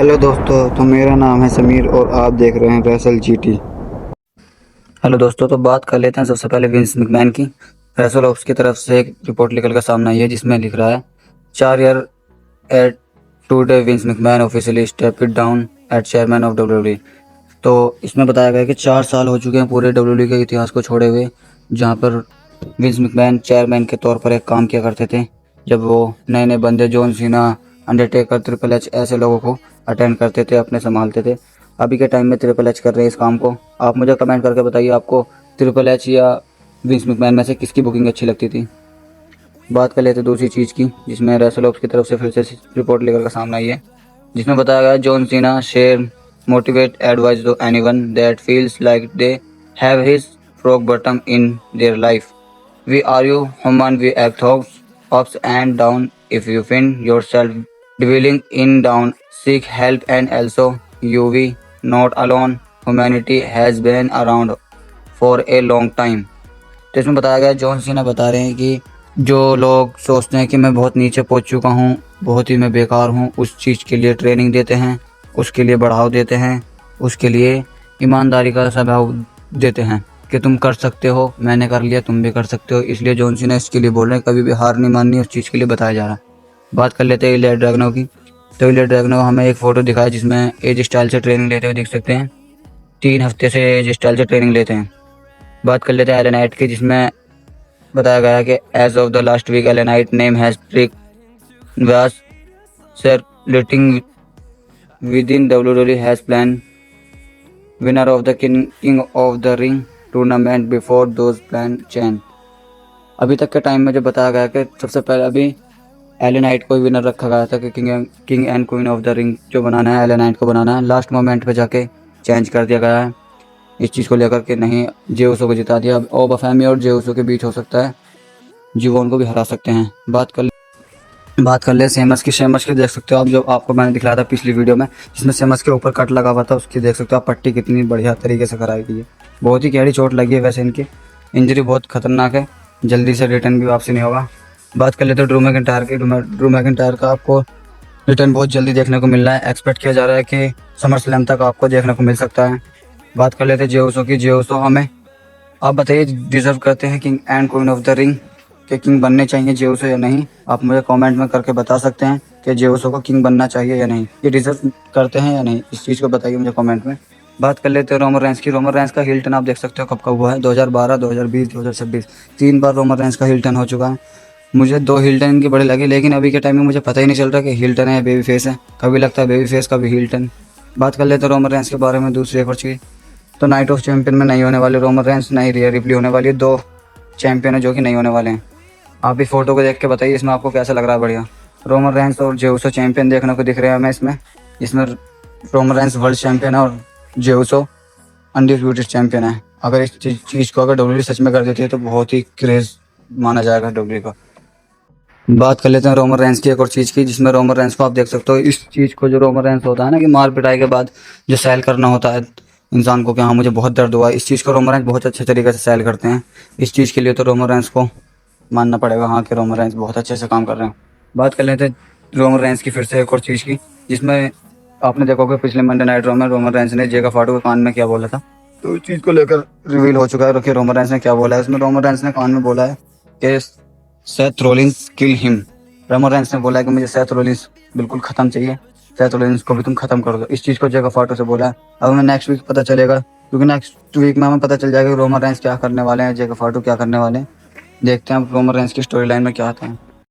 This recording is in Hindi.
हेलो दोस्तों, तो मेरा नाम है समीर और आप देख रहे हैं रैसल जीटी। हेलो दोस्तों, तो बात कर लेते हैं सबसे पहले विंस मैकमैन की। रैसल ऑप्स की तरफ से एक रिपोर्ट निकल कर सामने आई है जिसमें लिख रहा है 4 year at today Vince McMahon officially step it down at chairman of WWE. तो इसमें बताया गया कि 4 साल हो चुके हैं पूरे डब्ल्यूडब्ल्यूई के इतिहास को छोड़े हुए, जहाँ पर विंस मैकमैन चेयरमैन के तौर पर एक काम किया करते थे। जब वो नए नए बंदे John Cena, Undertaker, triple H ऐसे लोगों को अटेंड करते थे, अपने संभालते थे। अभी के टाइम में ट्रिपल एच कर रहे हैं इस काम को। आप मुझे कमेंट करके बताइए, आपको ट्रिपल एच या विंस मैकमैन में से किसकी बुकिंग अच्छी लगती थी। बात कर लेते हैं दूसरी चीज़ की, जिसमें रेसल ऑप्स की तरफ से फिर से रिपोर्ट लेकर के सामने आई है, जिसमें बताया गया John Cena share motivate advice to anyone that feels like they have his rock bottom in their life. We are you human, we act ups and down. If you find yourself dwelling in down, seek help and also you we not alone. Humanity has been around for a long time. तो इसमें बताया गया जॉन सीना बता रहे हैं कि जो लोग सोचते हैं कि मैं बहुत नीचे पहुंच चुका हूं, बहुत ही मैं बेकार हूं, उस चीज़ के लिए ट्रेनिंग देते हैं, उसके लिए बढ़ावा देते हैं, उसके लिए ईमानदारी का स्वभाव देते हैं कि तुम कर सकते हो, मैंने कर लिया, तुम भी कर सकते हो। इसलिए जॉन सीना इसके लिए बोल रहे हैं, कभी भी हार नहीं माननी, उस चीज़ के लिए बताया जा रहा है। बात कर लेते हैं इलिया ड्रैगनो की। तो इलिया ड्रैगनो हमें एक फ़ोटो दिखाया जिसमें एज स्टाइल से ट्रेनिंग लेते हुए दिख सकते हैं। 3 हफ्ते से एज स्टाइल से ट्रेनिंग लेते हैं। बात कर लेते हैं एलन नाइट की, जिसमें बताया गया है कि as of the last week Alan night name has trick was circulating within WWE has plan winner of the King of the Ring tournament before those plan change. अभी तक के टाइम में जो बताया गया कि सबसे पहले अभी एलन नाइट को विनर रखा गया था कि king and queen of the ring जो बनाना है एलन नाइट को बनाना है। लास्ट मोमेंट पे जाके चेंज कर दिया गया है इस चीज़ को लेकर के, नहीं जे उसो को जिता दिया। ओबा फैमी और जे उसो के बीच हो सकता है, जीवोन को भी हरा सकते हैं। बात कर ले सेमस की देख सकते हो आप, जो आपको मैंने दिखलाया था पिछली वीडियो में, जिसमें सेमस के ऊपर कट लगा हुआ था, उसकी देख सकते हो आप पट्टी कितनी बढ़िया तरीके से कराई गई है। बहुत ही गहरी चोट लगी है, वैसे इनकी इंजरी बहुत खतरनाक है, जल्दी से रिटर्न भी वापसी नहीं होगा। बात कर लेते हैं ड्रू मैकिंटायर की। ड्रू मैकिंटायर का आपको रिटर्न बहुत जल्दी देखने को मिल रहा है। एक्सपेक्ट किया जा रहा है कि समर स्लैम तक आपको देखने को मिल सकता है। बात कर लेते हैं जे उसो की। जे उसो हमें आप बताइए डिजर्व करते हैं king and queen of the ring के किंग बनने चाहिए जे उसो या नहीं। आप मुझे कमेंट में करके बता सकते हैं कि जे उसो को किंग बनना चाहिए या नहीं, ये डिजर्व करते हैं या नहीं, इस चीज़ को बताइए मुझे कमेंट में। बात कर लेते हैं रोमन रेंस की। रोमन रेंस का हिल टर्न आप देख सकते हो कब कब हुआ है, 2012, 2020, 2026, 3 बार रोमन रेंस का हिल टर्न हो चुका है। मुझे 2 हिल टर्न इनकी बड़े लगे, लेकिन अभी के टाइम में मुझे पता ही नहीं चल रहा कि हिल टर्न है या बेबी फेस है। कभी लगता है बेबी फेस, कभी हिल टर्न। बात कर लेते हैं रोमन रेंस के बारे में दूसरी एक और चीज़। तो नाइट ऑफ चैंपियन में नहीं होने वाले रोमन रेंस, नहीं रिया रिप्ली होने वाली है। 2 चैंपियन है जो कि नहीं होने वाले हैं। आप भी फोटो को देख के बताइए इसमें आपको कैसा लग रहा है। बढ़िया रोमन रेंस और जे उसो चैंपियन देखने को दिख रहे हैं हमें इसमें रोमन रेंस वर्ल्ड चैंपियन है और जे उसो अनडिस्प्यूटेड चैंपियन है। अगर इस चीज़ को अगर डब्ल्यूडब्ल्यूई सच में कर देती है तो बहुत ही क्रेज माना जाएगा डब्ल्यूडब्ल्यूई का। बात कर लेते हैं रोमन रेंस की एक और चीज़ की, जिसमें रोमन रेंस को आप देख सकते हो। इस चीज़ को जो रोमन रेंस होता है ना कि मार पिटाई के बाद जो सेल करना होता है इंसान को कि हाँ मुझे बहुत दर्द हुआ, इस चीज़ को रोमन रेंस बहुत अच्छे तरीके से सेल करते हैं। इस चीज़ के लिए तो रोमन रेंस को मानना पड़ेगा हाँ कि रोमन रेंस बहुत अच्छे से काम कर रहे हैं। बात कर लेते हैं रोमन रेंस की फिर से एक और चीज़ की, जिसमें आपने देखोगे पिछले मंडे नाइट रॉ में रोमन रेंस ने जेका फाटू के कान में क्या बोला था, तो इस चीज़ को लेकर रिवील हो चुका है कि रोमन रेंस ने क्या बोला है। इसमें रोमन रेंस ने कान में बोला है कि Seth Rollins kill him. Roman Reigns ने बोला है कि मुझे सेथ रोलिंस बिल्कुल ख़त्म चाहिए, सेथ रोलिंस को भी तुम ख़त्म कर दो। इस चीज़ को जेका फाटू से बोला है। अब हमें नेक्स्ट वीक पता चलेगा, क्योंकि नेक्स्ट वीक में हमें पता चल जाएगा कि रोमन रेंस क्या करने वाले हैं, जेका फाटू क्या करने वाले हैं। देखते हैं अब रोमन रेंस की स्टोरी लाइन में क्या आता है।